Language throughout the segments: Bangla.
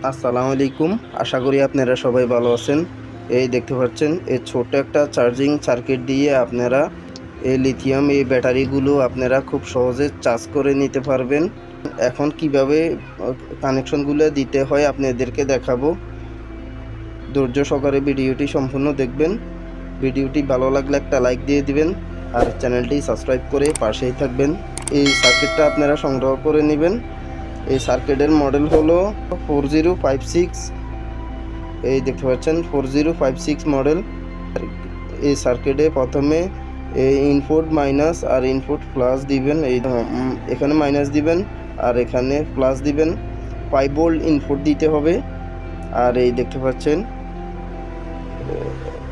আসসালামু আলাইকুম। আশা করি আপনারা সবাই ভালো আছেন। এই দেখতে পাচ্ছেন এই ছোট্ট একটা চার্জিং সার্কিট দিয়ে আপনারা এই লিথিয়াম এই ব্যাটারিগুলো আপনারা খুব সহজে চার্জ করে নিতে পারবেন। এখন কিভাবে কানেকশনগুলো দিতে হয় আপনাদেরকে দেখাবো। ধৈর্য সহকারে ভিডিওটি সম্পূর্ণ দেখবেন। ভিডিওটি ভালো লাগলে একটা লাইক দিয়ে দিবেন আর চ্যানেলটি সাবস্ক্রাইব করে পাশেই থাকবেন। এই সার্কিটটা আপনারা সংগ্রহ করে নেবেন। এই সার্কিটের মডেল হলো 4056। এই দেখতে পাচ্ছেন 4056 মডেল। এই সার্কিটে প্রথমে এই ইনপুট মাইনাস আর ইনপুট প্লাস দিবেন। এই এখানে মাইনাস দিবেন আর এখানে প্লাস দিবেন। 5 ভোল্ট ইনপুট দিতে হবে। আর এই দেখতে পাচ্ছেন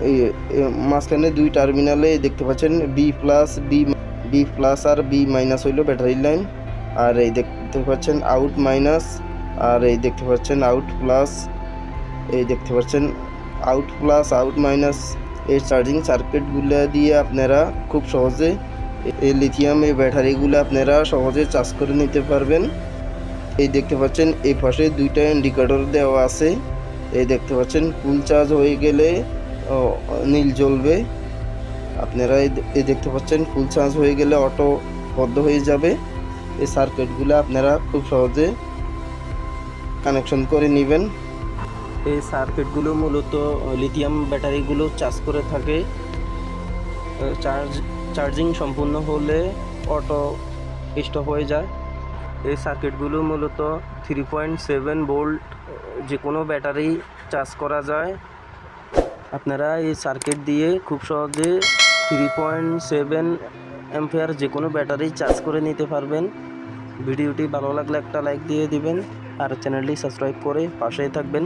এই মাঝখানে দুই টার্মিনালে দেখতে পাচ্ছেন বি প্লাস আর বি মাইনাস হইল ব্যাটারি লাইন। আর এই দেখতে পাচ্ছেন আউট মাইনাস আর এই দেখতে পাচ্ছেন আউট প্লাস। এই দেখতে পাচ্ছেন আউট প্লাস আউট মাইনাস। এই চার্জিং সার্কিটগুলো দিয়ে আপনারা খুব সহজে এই লিথিয়াম এই ব্যাটারিগুলো আপনারা সহজে চার্জ করে নিতে পারবেন। এই দেখতে পাচ্ছেন এই পাশে দুইটা ইন্ডিকেটর দেওয়া আছে। এই দেখতে পাচ্ছেন ফুল চার্জ হয়ে গেলে নীল জ্বলবে। আপনারা এই দেখতে পাচ্ছেন ফুল চার্জ হয়ে গেলে অটো বন্ধ হয়ে যাবে। এই সার্কিটগুলো আপনারা খুব সহজে কানেকশন করে নেবেন। এই সার্কিটগুলো মূলত লিথিয়াম ব্যাটারিগুলো চার্জ করে থাকে। চার্জিং সম্পূর্ণ হলে অটো স্টপ হয়ে যায়। এই সার্কিটগুলো মূলত 3.7 ভোল্ট যে কোনো ব্যাটারি চার্জ করা যায়। আপনারা এই সার্কিট দিয়ে খুব সহজে 3.7 অ্যাম্পিয়ার যে কোনো ব্যাটারি চার্জ করে নিতে পারবেন। ভিডিওটি ভালো লাগলে একটা লাইক দিয়ে দিবেন আর চ্যানেলটি সাবস্ক্রাইব করে পাশেই থাকবেন।